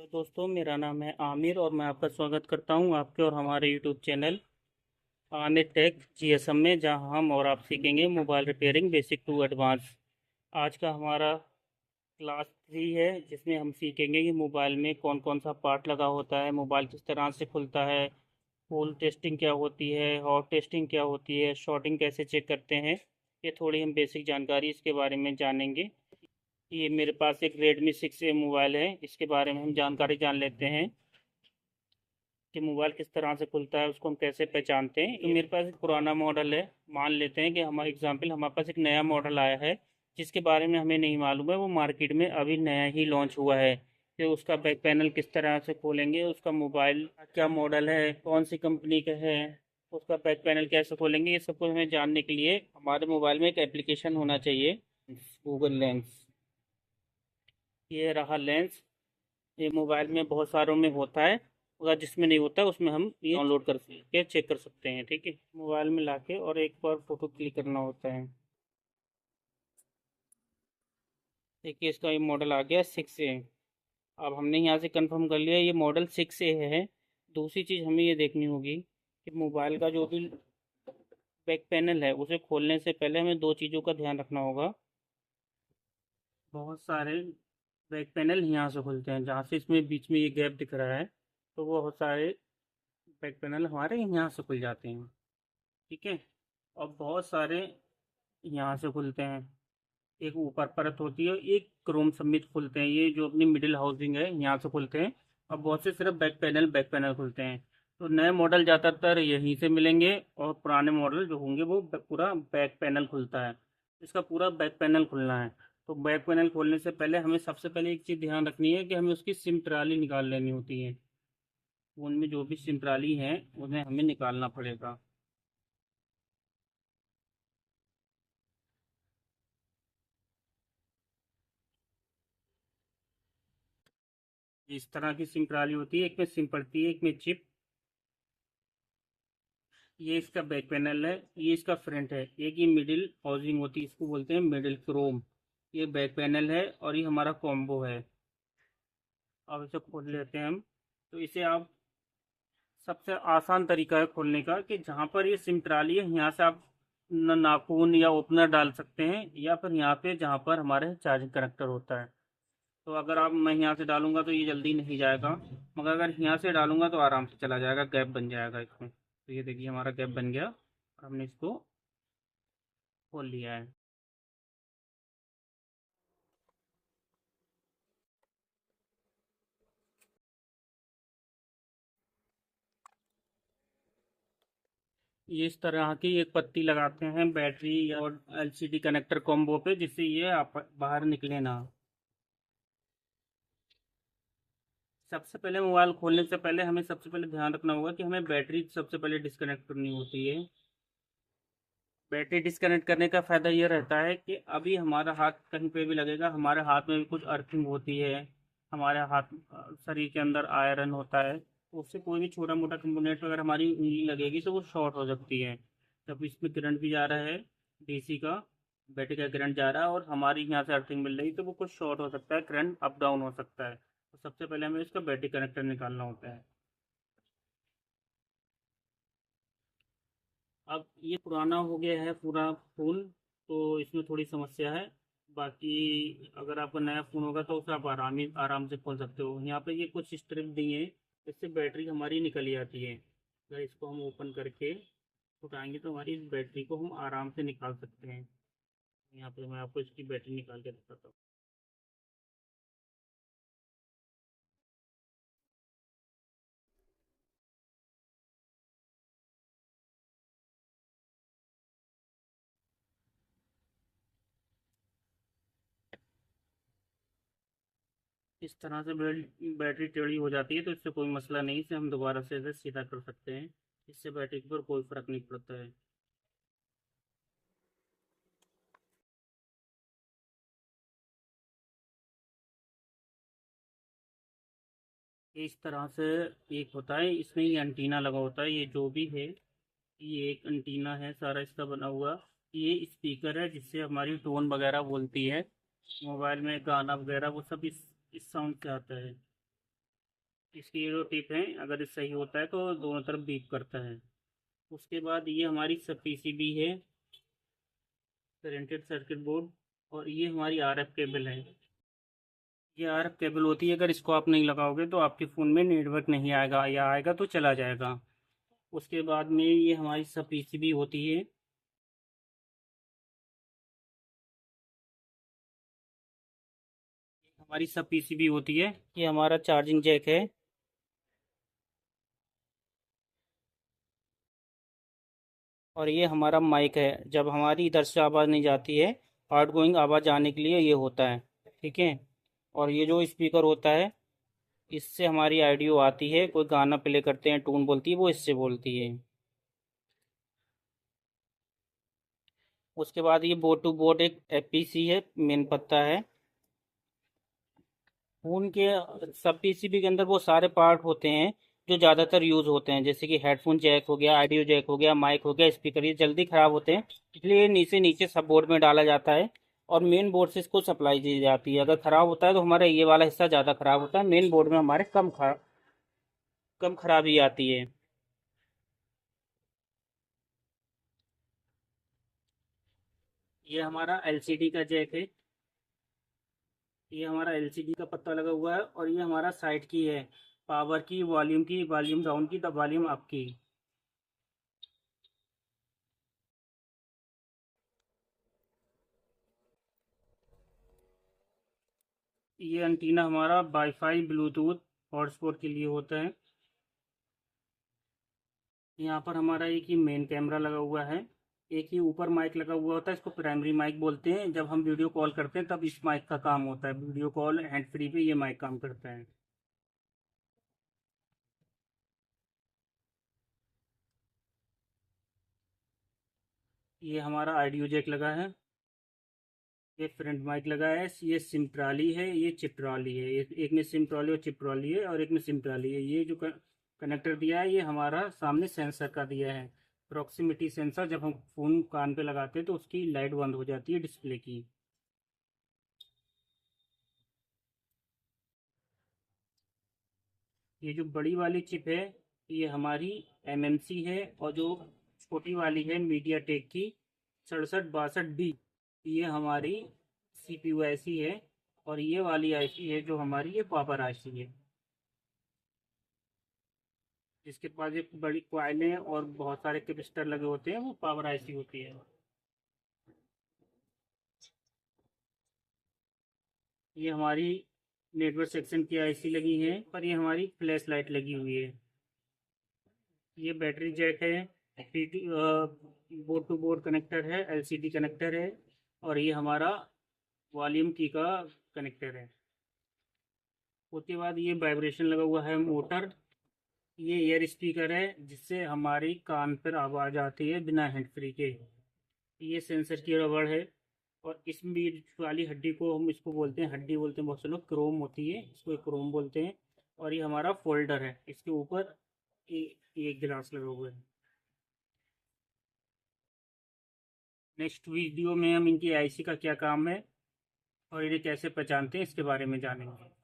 तो दोस्तों, मेरा नाम है आमिर और मैं आपका स्वागत करता हूं आपके और हमारे YouTube channel Aamir tech GSM में, जहां हम और आप सीखेंगे mobile repairing basic to advance. आज का हमारा क्लास 3 है, जिसमें हम सीखेंगे कि मोबाइल में कौन कौन सा पार्ट लगा होता है, मोबाइल किस तरह से खुलता है, फुल टेस्टिंग क्या होती है, हॉट टेस्टिंग क्या होती है, शॉर्टिंग कैसे चेक करते हैं। ये थोड़ी हम बेसिक जानकारी इसके बारे में जानेंगे। ये मेरे पास एक रेडमी 6A मोबाइल है, इसके बारे में हम जानकारी जान लेते हैं कि मोबाइल किस तरह से खुलता है, उसको हम कैसे पहचानते हैं। ये मेरे पास एक पुराना मॉडल है। मान लेते हैं कि हमारे पास एक नया मॉडल आया है जिसके बारे में हमें नहीं मालूम है, वो मार्केट में अभी नया ही लॉन्च हुआ है। कि उसका बैक पैनल किस तरह से खोलेंगे, उसका मोबाइल क्या मॉडल है, कौन सी कंपनी का है, उसका बैक पैनल कैसे खोलेंगे, ये सब कुछ हमें जानने के लिए हमारे मोबाइल में एक एप्लीकेशन होना चाहिए, गूगल लेंस। ये रहा लेंस। ये मोबाइल में बहुत सारों में होता है, अगर जिसमें नहीं होता उसमें हम ये डाउनलोड कर के चेक कर सकते हैं। ठीक है, मोबाइल में लाके और एक बार फोटो क्लिक करना होता है। देखिए, इसका ये मॉडल आ गया 6A। अब हमने यहाँ से कंफर्म कर लिया ये मॉडल 6A है। दूसरी चीज़ हमें ये देखनी होगी कि मोबाइल का जो भी बैक पैनल है उसे खोलने से पहले हमें दो चीज़ों का ध्यान रखना होगा। बहुत सारे बैक पैनल यहाँ से खुलते हैं, जहाँ से इसमें बीच में ये गैप दिख रहा है, तो वो बहुत सारे बैक पैनल हमारे यहाँ से खुल जाते हैं। ठीक है, और बहुत सारे यहाँ से खुलते हैं। एक ऊपर परत होती है, एक क्रोम समेत खुलते हैं, ये जो अपनी मिडिल हाउसिंग है यहाँ से खुलते हैं। और बहुत से सिर्फ बैक पैनल खुलते हैं। तो नए मॉडल ज़्यादातर यहीं से मिलेंगे, और पुराने मॉडल जो होंगे वो पूरा बैक पैनल खुलता है। इसका पूरा बैक पैनल खुलना है। तो बैक पैनल खोलने से पहले हमें सबसे पहले एक चीज़ ध्यान रखनी है कि हमें उसकी सिम ट्राली निकाल लेनी होती है। फ़ोन में जो भी सिम ट्राली है उन्हें हमें निकालना पड़ेगा। इस तरह की सिम ट्राली होती है, एक में सिम पड़ती है, एक में चिप। ये इसका बैक पैनल है, ये इसका फ्रंट है। एक ये मिडिल हाउसिंग होती है, इसको बोलते हैं मिडिल क्रोम। ये बैक पैनल है और ये हमारा कॉम्बो है। अब इसे खोल लेते हैं हम। तो इसे आप, सबसे आसान तरीका है खोलने का कि जहाँ पर ये सिम ट्राली है यहाँ से आप नाखून या ओपनर डाल सकते हैं, या फिर यहाँ पे जहाँ पर हमारे चार्जिंग कनेक्टर होता है। तो अगर आप, मैं यहाँ से डालूंगा तो ये जल्दी नहीं जाएगा, मगर अगर यहाँ से डालूंगा तो आराम से चला जाएगा, गैप बन जाएगा इसमें। तो ये देखिए, हमारा गैप बन गया और हमने इसको खोल लिया है। ये इस तरह की एक पत्ती लगाते हैं बैटरी और एलसीडी कनेक्टर कॉम्बो पे, जिससे ये आप बाहर निकले ना। सबसे पहले मोबाइल खोलने से पहले हमें सबसे पहले ध्यान रखना होगा कि हमें बैटरी सबसे पहले डिस्कनेक्ट करनी होती है। बैटरी डिस्कनेक्ट करने का फ़ायदा ये रहता है कि अभी हमारा हाथ कहीं पे भी लगेगा, हमारे हाथ में भी कुछ अर्थिंग होती है। हमारे हाथ, शरीर के अंदर आयरन होता है, तो उससे कोई भी छोटा मोटा कंपोनेंट अगर हमारी उंगली लगेगी तो वो शॉर्ट हो सकती है। जब इसमें करंट भी जा रहा है, डीसी का, बैटरी का करंट जा रहा है और हमारी यहाँ से अर्थिंग मिल रही है, तो वो कुछ शॉर्ट हो सकता है, करंट अप डाउन हो सकता है। तो सबसे पहले हमें इसका बैटरी कनेक्टर निकालना होता है। अब ये पुराना हो गया है पूरा फ़ोन, तो इसमें थोड़ी समस्या है। बाकी अगर आपका नया फ़ोन होगा तो उसे आप आराम से खोल सकते हो। यहाँ पे ये कुछ स्ट्रिप दिए हैं, इससे बैटरी हमारी निकल ही आती है। अगर इसको हम ओपन करके उठाएंगे तो हमारी इस बैटरी को हम आराम से निकाल सकते हैं। यहाँ पे मैं आपको इसकी बैटरी निकाल के दिखाता हूँ। इस तरह से बैटरी टेढ़ी हो जाती है, तो इससे कोई मसला नहीं, इसे हम दोबारा से इसे सीधा कर सकते हैं। इससे बैटरी पर कोई फ़र्क नहीं पड़ता है। इस तरह से एक होता है, इसमें ये एंटीना लगा होता है, ये जो भी है, ये एक एंटीना है सारा इसका बना हुआ। ये स्पीकर है जिससे हमारी टोन वगैरह बोलती है, मोबाइल में गाना वगैरह वो सब इस साउंड से आता है। इसकी ये जो टिप है, अगर ये सही होता है तो दोनों तरफ बीप करता है। उसके बाद ये हमारी सब पीसीबी है, प्रिंटेड सर्किट बोर्ड। और ये हमारी आरएफ केबल है। ये आरएफ केबल होती है, अगर इसको आप नहीं लगाओगे तो आपके फ़ोन में नेटवर्क नहीं आएगा, या आएगा तो चला जाएगा। उसके बाद में ये हमारी सब पीसीबी होती है। हमारी सब पीसीबी होती है। ये हमारा चार्जिंग जैक है। और ये हमारा माइक है, जब हमारी इधर से आवाज़ नहीं जाती है, आउट गोइंग आवाज़ आने के लिए ये होता है। ठीक है। और ये जो स्पीकर होता है, इससे हमारी ऑडियो आती है, कोई गाना प्ले करते हैं, टून बोलती है, वो इससे बोलती है। उसके बाद ये बोट टू बोट एक एपीसी है, मेन पत्ता है। फ़ोन के सब पीसीबी के अंदर वो सारे पार्ट होते हैं जो ज़्यादातर यूज़ होते हैं, जैसे कि हेडफोन जैक हो गया, ऑडियो जैक हो गया, माइक हो गया, स्पीकर, ये जल्दी ख़राब होते हैं, इसलिए नीचे नीचे सब बोर्ड में डाला जाता है। और मेन बोर्ड से इसको सप्लाई दी जाती है। अगर ख़राब होता है तो हमारा ये वाला हिस्सा ज़्यादा ख़राब होता है, मेन बोर्ड में हमारे कम खराबी आती है। ये हमारा एलसीडी का जैक है। ये हमारा एलसीडी का पत्ता लगा हुआ है। और ये हमारा साइड की है, पावर की, वॉल्यूम डाउन की, तब वॉल्यूम अप की। ये एंटीना हमारा वाईफाई, ब्लूटूथ, हॉटस्पॉट के लिए होता है। यहाँ पर हमारा एक ही मेन कैमरा लगा हुआ है। एक ही ऊपर माइक लगा हुआ होता है, इसको प्राइमरी माइक बोलते हैं। जब हम वीडियो कॉल करते हैं तब इस माइक का काम होता है, वीडियो कॉल हैंड फ्री पे ये माइक काम करता है। ये हमारा ऑडियो जैक लगा है। ये फ्रंट माइक लगा है। ये सिम ट्रॉली है, ये चिप ट्रॉली है। एक में सिम ट्रॉली और चिप ट्रॉली है, और एक में सिम ट्रॉली है। ये जो कनेक्टर दिया है, ये हमारा सामने सेंसर का दिया है, प्रॉक्सिमिटी सेंसर। जब हम फ़ोन कान पे लगाते हैं तो उसकी लाइट बंद हो जाती है डिस्प्ले की। ये जो बड़ी वाली चिप है, ये हमारी एमएमसी है। और जो छोटी वाली है मीडिया टेक की 6762B, ये हमारी सीपीयू आईसी है। और ये वाली आईसी है जो हमारी, ये पावर आईसी है, जिसके पास ये बड़ी क्वाइलें और बहुत सारे कैपेसिटर लगे होते हैं, वो पावर आईसी होती है। ये हमारी नेटवर्क सेक्शन की आईसी लगी है, पर ये हमारी फ्लैश लाइट लगी हुई है। ये बैटरी जैक है, बोर्ड टू बोर्ड कनेक्टर है, एलसीडी कनेक्टर है। और ये हमारा वॉल्यूम की का कनेक्टर है। उसके बाद ये वाइब्रेशन लगा हुआ है मोटर। ये एयर स्पीकर है, जिससे हमारी कान पर आवाज़ आती है बिना हैंड फ्री के। ये सेंसर की रबड़ है। और इस बीच वाली हड्डी को हम इसको बोलते हैं, हड्डी बोलते हैं बहुत से लोग, क्रोम होती है, इसको क्रोम बोलते हैं। और ये हमारा फोल्डर है, इसके ऊपर एक गिलास लगा हुआ है। नेक्स्ट वीडियो में हम इनकी आईसी का क्या काम है और इन्हें कैसे पहचानते हैं, इसके बारे में जानेंगे।